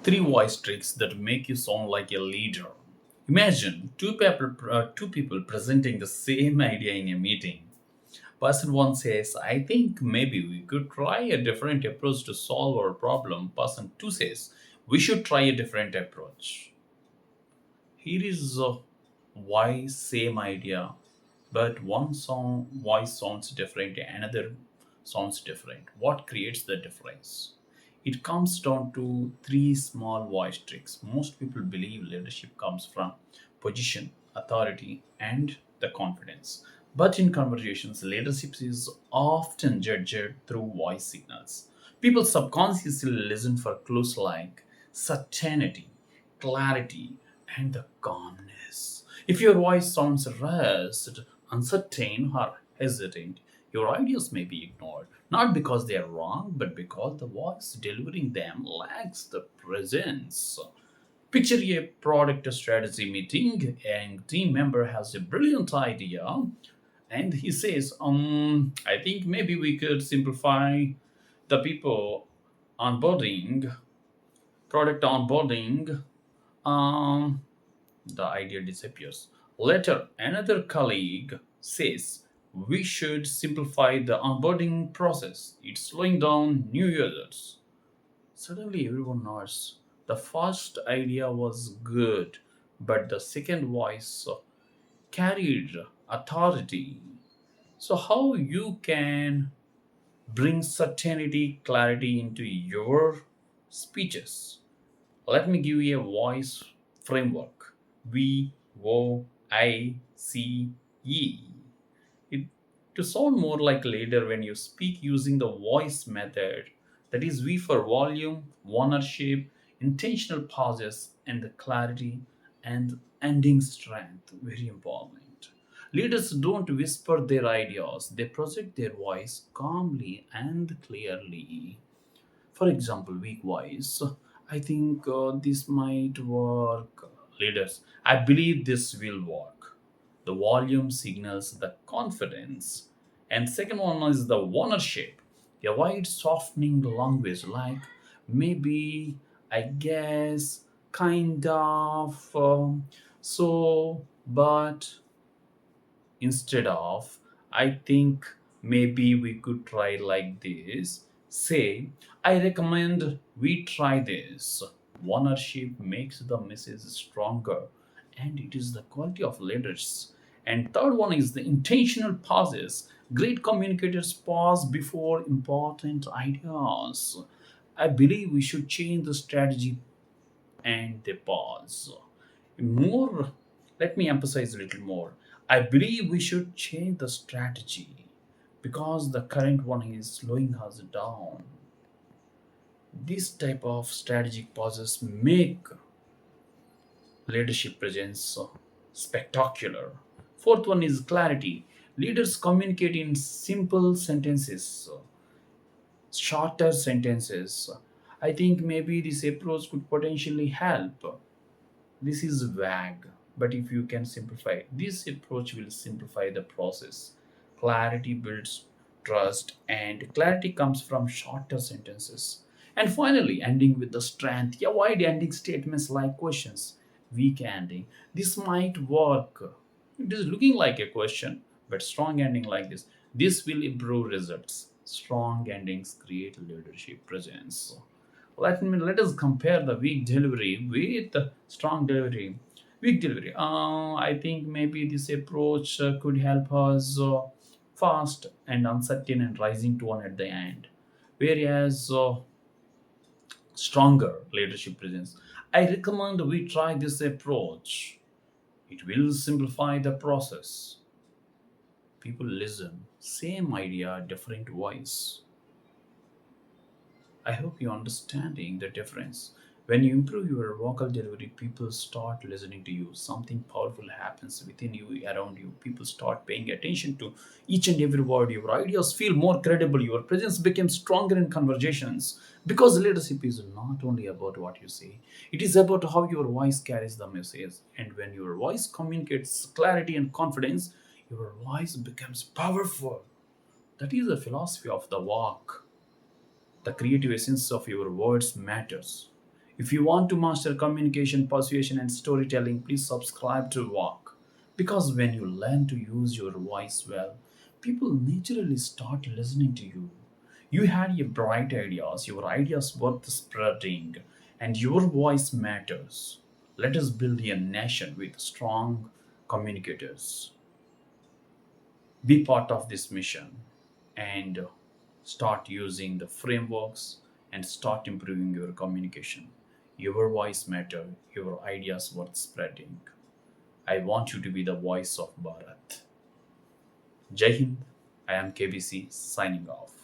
Three voice tricks that make you sound like a leader. Imagine two people presenting the same idea in a meeting. Person one says, I think maybe we could try a different approach to solve our problem. Person two says, we should try a different approach. Here is why same idea, but one song voice sounds different, another sounds different. What creates the difference? It comes down to three small voice tricks. Most people believe leadership comes from position, authority, and the confidence. But in conversations, leadership is often judged through voice signals. People subconsciously listen for clues like certainty, clarity, and the calmness. If your voice sounds rushed, uncertain, or hesitant, your ideas may be ignored, not because they are wrong, but because the voice delivering them lacks the presence. Picture a product strategy meeting, and team member has a brilliant idea, and he says, I think maybe we could simplify the people onboarding, product onboarding. Um, the idea disappears. Later, another colleague says, we should simplify the onboarding process. It's slowing down new users. Suddenly, everyone nods. The first idea was good, but the second voice carried authority. So, how you can bring certainty, clarity into your speeches? Let me give you a voice framework. VAAK. It to sound more like a leader when you speak using the voice method. That is V for volume, ownership, intentional pauses, and the clarity and ending strength. Very important. Leaders don't whisper their ideas, they project their voice calmly and clearly. For example, weak voice. I think this might work. Leaders, I believe this will work. The volume signals the confidence. And second one is the ownership. Avoid softening language like maybe, I guess, kind of, so, but instead of, I think maybe we could try like this, say, I recommend we try this. Ownership makes the message stronger, and it is the quality of leaders. And third one is the intentional pauses. Great communicators pause before important ideas. I believe we should change the strategy, and they pause. More, let me emphasize a little more. I believe we should change the strategy because the current one is slowing us down. This type of strategic pauses make leadership presence spectacular. Fourth one is clarity. Leaders communicate in simple sentences, shorter sentences. I think maybe this approach could potentially help. This is vague, but if you can simplify, this approach will simplify the process. Clarity builds trust, and clarity comes from shorter sentences. And finally, ending with the strength. Avoid ending statements like questions. Weak ending. This might work. It is looking like a question, but strong ending like this. This will improve results. Strong endings create leadership presence. Let us compare the weak delivery with the strong delivery. Weak delivery. I think maybe this approach could help us fast and uncertain and rising tone at the end. Whereas stronger leadership presence. I recommend we try this approach. It will simplify the process. People listen. Same idea, different voice. I hope you're understanding the difference. When you improve your vocal delivery, people start listening to you. Something powerful happens within you, around you. People start paying attention to each and every word. Your ideas feel more credible. Your presence becomes stronger in conversations. Because leadership is not only about what you say, it is about how your voice carries the message. And when your voice communicates clarity and confidence, your voice becomes powerful. That is the philosophy of the walk. The creative essence of your words matters. If you want to master communication, persuasion, and storytelling, please subscribe to VAAK. Because when you learn to use your voice well, people naturally start listening to you. You had a bright ideas, your ideas worth spreading, and your voice matters. Let us build a nation with strong communicators. Be part of this mission and start using the frameworks and start improving your communication. Your voice matter, your ideas worth spreading. I want you to be the voice of Bharat. Jai Hind. I am KBC signing off.